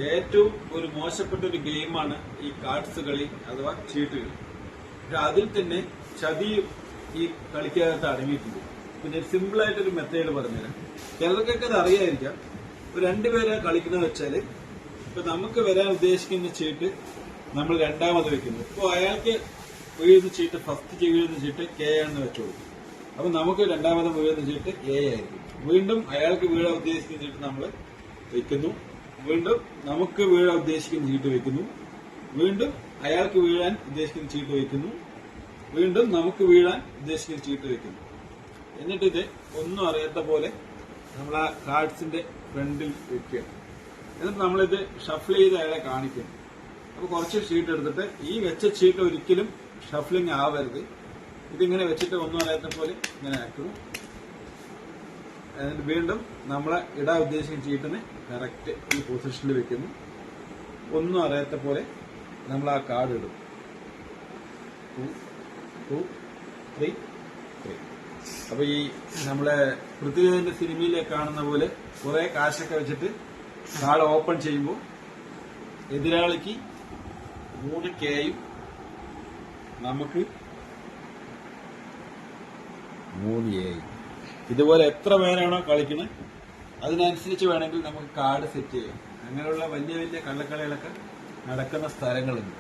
ഏറ്റവും ഒരു മോശപ്പെട്ട ഒരു ഗെയിമാണ് ഈ കാർഡ്സ് കളി അഥവാ ചീട്ടുകൾ. അതിൽ തന്നെ ചതിയും ഈ കളിക്കകത്ത് അടങ്ങിയിട്ടുണ്ട്. പിന്നെ സിമ്പിൾ ആയിട്ടൊരു മെത്തേഡ് പറഞ്ഞുതരാം. ചിലർക്കൊക്കെ അത് അറിയാതിരിക്കാം. ഇപ്പൊ രണ്ടുപേരെ കളിക്കുന്നത് വെച്ചാല് ഇപ്പൊ നമുക്ക് വരാൻ ഉദ്ദേശിക്കുന്ന ചീട്ട് നമ്മൾ രണ്ടാമത് വെക്കുന്നു. ഇപ്പൊ അയാൾക്ക് വീഴുന്ന ചീട്ട് ഫസ്റ്റ് വീഴുന്ന ചീട്ട് കെ ആണെന്ന് വെച്ചോളൂ. അപ്പൊ നമുക്ക് രണ്ടാമത് വീഴുന്ന ചീട്ട് എ ആയിരിക്കും. വീണ്ടും അയാൾക്ക് വീഴാൻ ഉദ്ദേശിക്കുന്ന ചീട്ട് നമ്മൾ വെക്കുന്നു. വീണ്ടും നമുക്ക് വീഴാൻ ഉദ്ദേശിക്കുന്ന ചീട്ട് വെക്കുന്നു. വീണ്ടും അയാൾക്ക് വീഴാൻ ഉദ്ദേശിക്കുന്ന ചീട്ട് വെക്കുന്നു. വീണ്ടും നമുക്ക് വീഴാൻ ഉദ്ദേശിക്കുന്ന ചീട്ട് വെക്കുന്നു. എന്നിട്ടിത് ഒന്നും അറിയാത്ത പോലെ നമ്മൾ ആ കാർഡ്സിന്റെ ഫ്രണ്ടിൽ വെക്കുക. എന്നിട്ട് നമ്മളിത് ഷഫിൾ ചെയ്ത് അയാളെ കാണിക്കും. അപ്പൊ കുറച്ച് ഷീറ്റ് എടുത്തിട്ട് ഈ വെച്ച ഷീറ്റ് ഒരിക്കലും ഷഫ്ലിംഗ് ആവരുത്. ഇതിങ്ങനെ വെച്ചിട്ട് ഒന്നും അറിയാത്ത പോലെ ഇങ്ങനെ ആക്കുന്നു. എന്നിട്ട് വീണ്ടും നമ്മളെ ഇടാൻ ഉദ്ദേശിക്കുന്ന ചീട്ടിനെ കറക്റ്റ് ഈ പൊസിഷനിൽ വെക്കുന്നു. ഒന്നും അറിയാത്ത പോലെ നമ്മൾ ആ കാർഡ് ഇടും. 2, 3, 3. അപ്പൊ ഈ നമ്മളെ പൃഥ്വിരാജിന്റെ സിനിമയിലെ കാണുന്ന പോലെ കുറെ കാശൊക്കെ വെച്ചിട്ട് കാർഡ് ഓപ്പൺ ചെയ്യുമ്പോൾ എതിരാളിക്ക് 3 കെയും നമുക്ക് 3 എയും. ഇതുപോലെ എത്ര പേരാണോ കളിക്കുന്നത് അതിനനുസരിച്ച് വേണമെങ്കിൽ നമുക്ക് കാർഡ് സെറ്റ് ചെയ്യാം. അങ്ങനെയുള്ള വലിയ വലിയ കള്ളക്കളികളൊക്കെ നടക്കുന്ന സ്ഥലങ്ങളുണ്ട്.